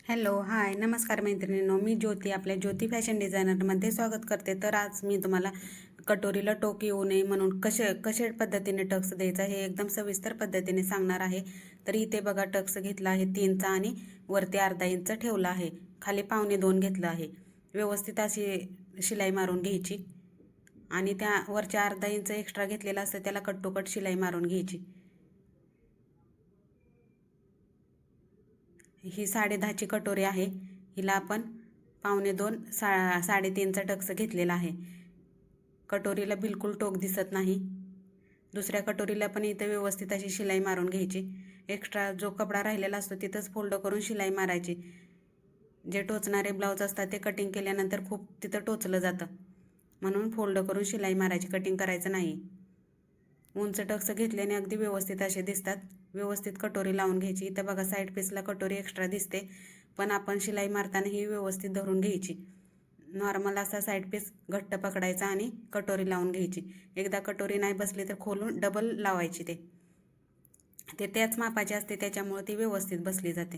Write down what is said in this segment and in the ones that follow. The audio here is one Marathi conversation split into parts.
हॅलो हाय नमस्कार मैत्रिणींनो, मी ज्योती आपल्या ज्योती फॅशन डिझायनरमध्ये स्वागत करते. तर आज मी तुम्हाला कटोरीला टोक येऊ नये म्हणून कशा पद्धतीने टक्स द्यायचा हे एकदम सविस्तर पद्धतीने सांगणार आहे. तर इथे बघा, टक्स घेतला आहे 3चा आणि वरती अर्धा इंच ठेवला आहे, खाली 1.25 घेतलं आहे. व्यवस्थित अशी शिलाई मारून घ्यायची आणि त्या वरच्या अर्धा इंच एक्स्ट्रा घेतलेला असतं त्याला कट टू कट शिलाई मारून घ्यायची. ही 10.5ची कटोरी आहे, हिला आपण 1.25 3.5चा टक्स घेतलेला आहे. कटोरीला बिलकुल टोक दिसत नाही. दुसऱ्या कटोरीला पण इथं व्यवस्थित अशी शिलाई मारून घ्यायची. एक्स्ट्रा जो कपडा राहिलेला असतो तिथंच फोल्ड करून शिलाई मारायची. जे टोचणारे ब्लाऊज असतात ते कटिंग केल्यानंतर खूप तिथं टोचलं जातं, म्हणून फोल्ड करून शिलाई मारायची, कटिंग करायचं नाही. उंच टक्स घेतल्याने अगदी व्यवस्थित असे दिसतात. व्यवस्थित कटोरी लावून घ्यायची. इथं बघा, साईड पीसला कटोरी एक्स्ट्रा दिसते, पण आपण शिलाई मारताना ही व्यवस्थित धरून घ्यायची. नॉर्मल असा साईड पीस घट्ट पकडायचा आणि कटोरी लावून घ्यायची. एकदा कटोरी नाही बसली तर खोलून डबल लावायची. ते त्याच मापाचे असते, त्याच्यामुळे ती व्यवस्थित बसली जाते.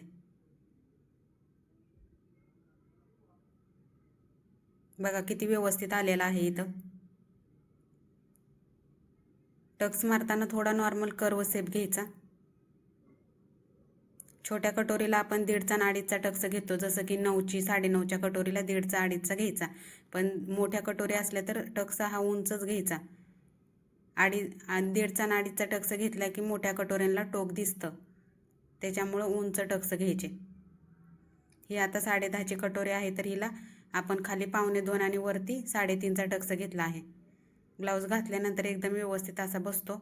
बघा किती व्यवस्थित आलेला आहे. इथं टक्स मारताना थोडा नॉर्मल कर्व शेप घ्यायचा. छोट्या कटोरीला आपण 1.5चा आणि 2.5चा टक्स घेतो, जसं की 9ची 9.5च्या कटोरीला 1.5चा 2.5चा घ्यायचा. पण मोठ्या कटोरी असल्या तर टक्स हा उंचच घ्यायचा. 1.5चा आणि 2.5चा टक्स घेतला की मोठ्या कटोऱ्यांना टोक दिसतं, त्याच्यामुळं उंच टक्स घ्यायचे. ही आता 10.5ची कटोरी आहे, तर हिला आपण खाली 1.25 आणि वरती 3.5चा टक्स घेतला आहे. ब्लाऊज घातल्यानंतर एकदम व्यवस्थित असा बसतो.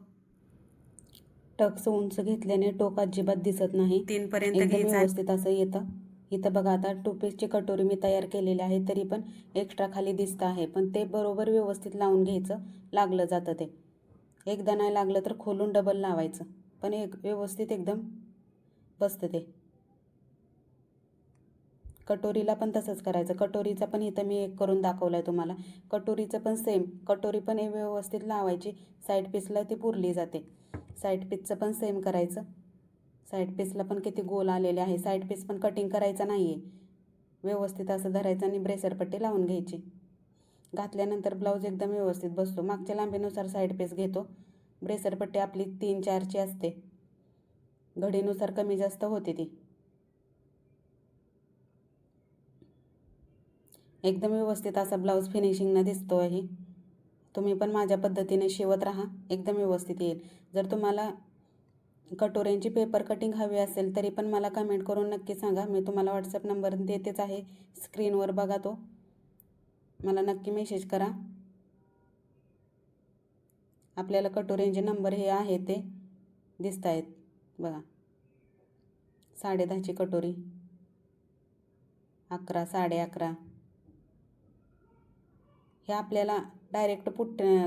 टक्स उंच घेतल्याने टोक अजिबात दिसत नाही. 3पर्यंत एकदम व्यवस्थित असं येतं. इथं बघा, आता 2 पीसची कटोरी मी तयार केलेली आहे, तरी पण एक्स्ट्रा खाली दिसतं आहे, पण ते बरोबर व्यवस्थित लावून घ्यायचं. लागलं जातं ते. एकदा नाही लागलं तर खोलून डबल लावायचं, पण व्यवस्थित एकदम बसतं ते. कटोरीला पण तसंच करायचं. कटोरीचा पण इथं मी एक करून दाखवलं आहे तुम्हाला. कटोरीचं पण सेम, कटोरी पण व्यवस्थित लावायची. साईड पीसला ती पुरली जाते. साईड पीसचं पण सेम करायचं. साईड पीसला पण किती गोल आलेले आहे. साईड पीस पण कटिंग करायचं नाही आहे. व्यवस्थित असं धरायचं आणि ब्रेसरपट्टी लावून घ्यायची. घातल्यानंतर ब्लाऊज एकदम व्यवस्थित बसतो. मागच्या लांबीनुसार साईड पीस घेतो. ब्रेसरपट्टी आपली 3-4ची असते, घडीनुसार कमी जास्त होते ती. एकदम व्यवस्थित असा ब्लाऊज फिनिशिंगनं दिसतो आहे. तुम्ही पण माझ्या पद्धतीने शिवत राहा, एकदम व्यवस्थित येईल. जर तुम्हाला कटोऱ्यांची पेपर कटिंग हवी असेल तरी पण मला कमेंट करून नक्की सांगा. मी तुम्हाला व्हॉट्सअप नंबर देतेच आहे, स्क्रीनवर बघा तो. मला नक्की मेसेज करा. आपल्याला कटोऱ्यांचे नंबर हे आहे ते दिसत आहेत बघा. 10.5ची कटोरी, 11, 11.5. हे आपल्याला डायरेक्ट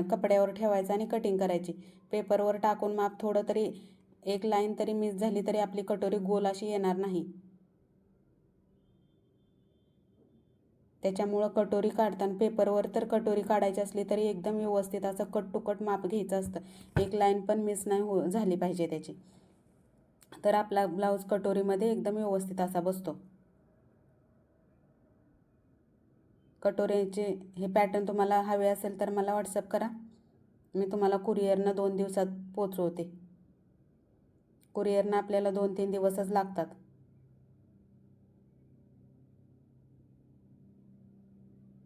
कपड्यावर ठेवायचं आणि कटिंग करायची. पेपरवर टाकून माप थोडं तरी एक लाईन तरी मिस झाली तरी आपली कटोरी गोल अशी येणार नाही. त्याच्यामुळं कटोरी काढताना पेपरवर तर कटोरी काढायची असली तरी एकदम व्यवस्थित असं कट टू कट माप घ्यायचं असतं. एक लाईन पण मिस नाही झाली पाहिजे त्याची, तर आपला ब्लाऊज कटोरीमध्ये एकदम व्यवस्थित असा बसतो. कटोऱ्याचे हे पॅटर्न तुम्हाला हवे असेल तर मला व्हॉट्सअप करा. मी तुम्हाला कुरिअरनं 2 दिवसात पोचवते. कुरिअरनं आपल्याला 2-3 दिवसच लागतात.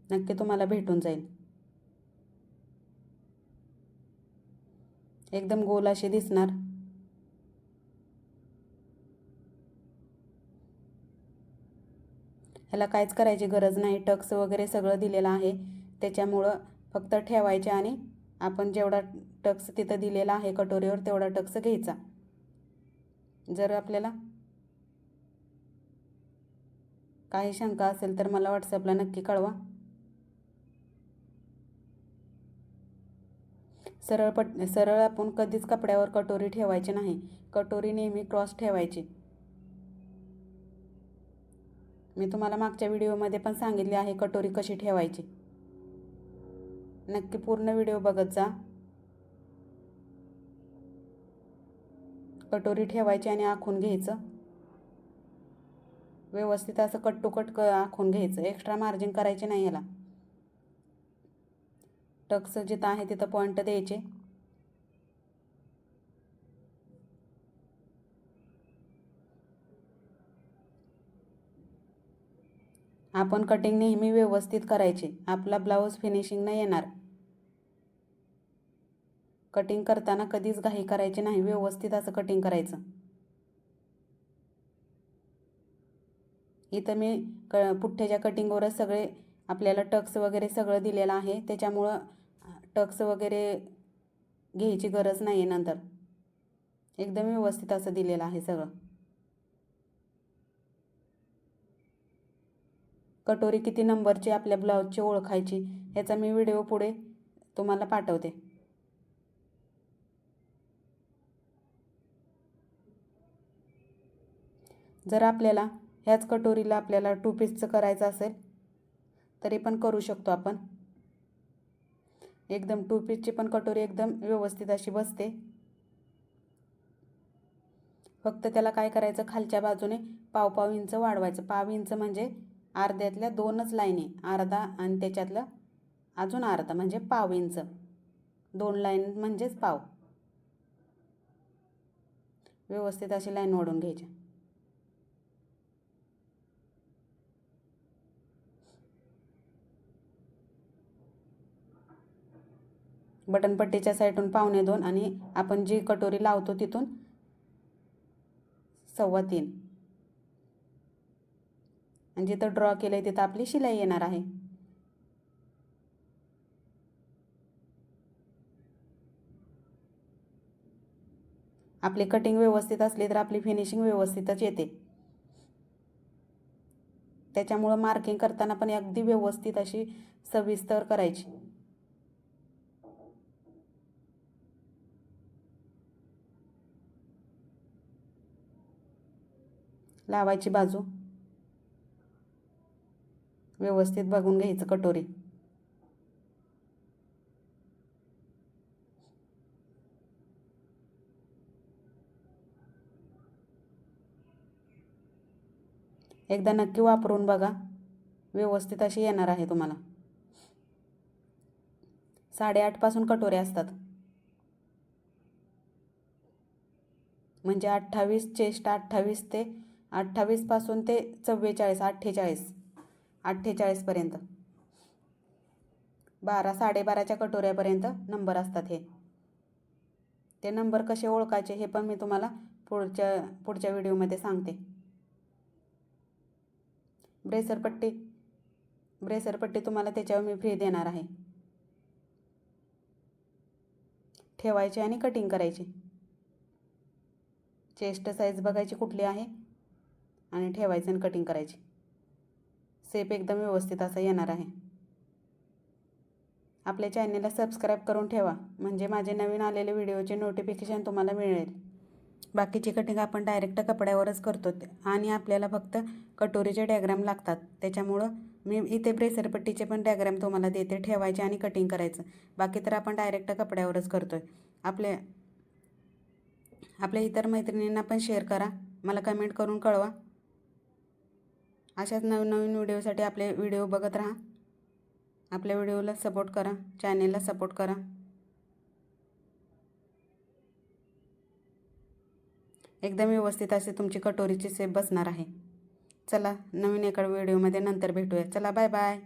नक्की तुम्हाला भेटून जाईल. एकदम गोल अशी दिसणार. ह्याला काहीच करायची गरज नाही. टक्स वगैरे सगळं दिलेलं आहे, त्याच्यामुळं फक्त ठेवायचे आणि आपण जेवढा टक्स तिथं दिलेला आहे कटोरीवर तेवढा टक्स घ्यायचा. जर आपल्याला काही शंका असेल तर मला व्हॉट्सअपला नक्की कळवा. सरळ आपण कधीच कपड्यावर कटोरी ठेवायची नाही. कटोरी नेहमी क्रॉस ठेवायची. मी तुम्हाला मागच्या व्हिडिओमध्ये पण सांगितले आहे कटोरी कशी ठेवायची. नक्की पूर्ण व्हिडिओ बघत जा. कटोरी ठेवायची आणि आखून घ्यायचं. व्यवस्थित असं कट टू कट आखून घ्यायचं, एक्स्ट्रा मार्जिन करायचे नाही याला. टक्स जिथं आहे तिथं पॉईंट द्यायचे. आपण कटिंग नेहमी व्यवस्थित करायचे, आपला ब्लाऊज फिनिशिंग नाही येणार. कटिंग करताना कधीच घाई करायची नाही, व्यवस्थित असं कटिंग करायचं. इथं मी पुठ्ठ्याच्या कटिंगवरच सगळे आपल्याला टक्स वगैरे सगळं दिलेलं आहे, त्याच्यामुळं टक्स वगैरे घ्यायची गरज नाही आहे. नंतर एकदम व्यवस्थित असं दिलेलं आहे सगळं. कटोरी किती नंबरची आपल्या ब्लाऊजची ओळखायची ह्याचा मी व्हिडिओ पुढे तुम्हाला पाठवते. जर आपल्याला ह्याच कटोरीला आपल्याला 2 पीसचं करायचं असेल तरी पण करू शकतो आपण. एकदम 2 पीसची पण कटोरी एकदम व्यवस्थित अशी बसते. फक्त त्याला काय करायचं, खालच्या बाजूने पाव इंच वाढवायचं. पाव इंच म्हणजे अर्ध्यातल्या 2च लाईनी, अर्धा आणि त्याच्यातलं अजून अर्धा म्हणजे पाव इंच. 2 लाईन म्हणजेच पाव. व्यवस्थित अशी लाईन ओढून घ्यायची. बटनपट्टीच्या साईडून 2.25 आणि आपण जी कटोरी लावतो तिथून 3.25 आणि जिथं ड्रॉ केलं आहे तिथं आपली शिलाई येणार आहे. आपली कटिंग व्यवस्थित असली तर आपली फिनिशिंग व्यवस्थितच येते. त्याच्यामुळं मार्किंग करताना पण अगदी व्यवस्थित अशी सविस्तर करायची. लावायची बाजू व्यवस्थित बघून घ्यायचं कटोरी. एकदा नक्की वापरून बघा, व्यवस्थित अशी येणार आहे तुम्हाला. 8.5 पासून कटोऱ्या असतात, म्हणजे 28 चेस्ट 28 ते 28 पासून ते 44 48 पर्यंत 12-12.5च्या कटोऱ्यापर्यंत नंबर असतात. ते नंबर कसे ओळखायचे हे पण मी तुम्हाला पुढच्या व्हिडिओमध्ये सांगते. ब्रेसरपट्टी तुम्हाला त्याच्यावर मी फ्री देणार आहे. ठेवायची आणि कटिंग करायची. चेस्ट साईज बघायची कुठली आहे आणि ठेवायची आणि कटिंग करायची. शेप एकदम व्यवस्थित असा येणार आहे. आपल्या चॅनलला सबस्क्राईब करून ठेवा, म्हणजे माझे नवीन आलेले व्हिडिओचे नोटिफिकेशन तुम्हाला मिळेल. बाकीची कटिंग आपण डायरेक्ट कपड्यावरच करतो आणि आपल्याला फक्त कटोरीचे डायग्राम लागतात. त्याच्यामुळं मी इथे ब्रेसरपट्टीचे पण डायग्राम तुम्हाला देते, ठेवायचे आणि कटिंग करायचं. बाकी तर आपण डायरेक्ट कपड्यावरच करतो आहे. आपल्या इतर मैत्रिणींना पण शेअर करा, मला कमेंट करून कळवा. अशाच नवीन व्हिडिओसाठी आपले व्हिडिओ बघत राहा. आपल्या व्हिडिओला सपोर्ट करा, चॅनेलला सपोर्ट करा. एकदम व्यवस्थित असे तुमची कटोरीची शेप बसणार आहे. चला नवीन एका व्हिडिओमध्ये नंतर भेटूया. चला बाय बाय.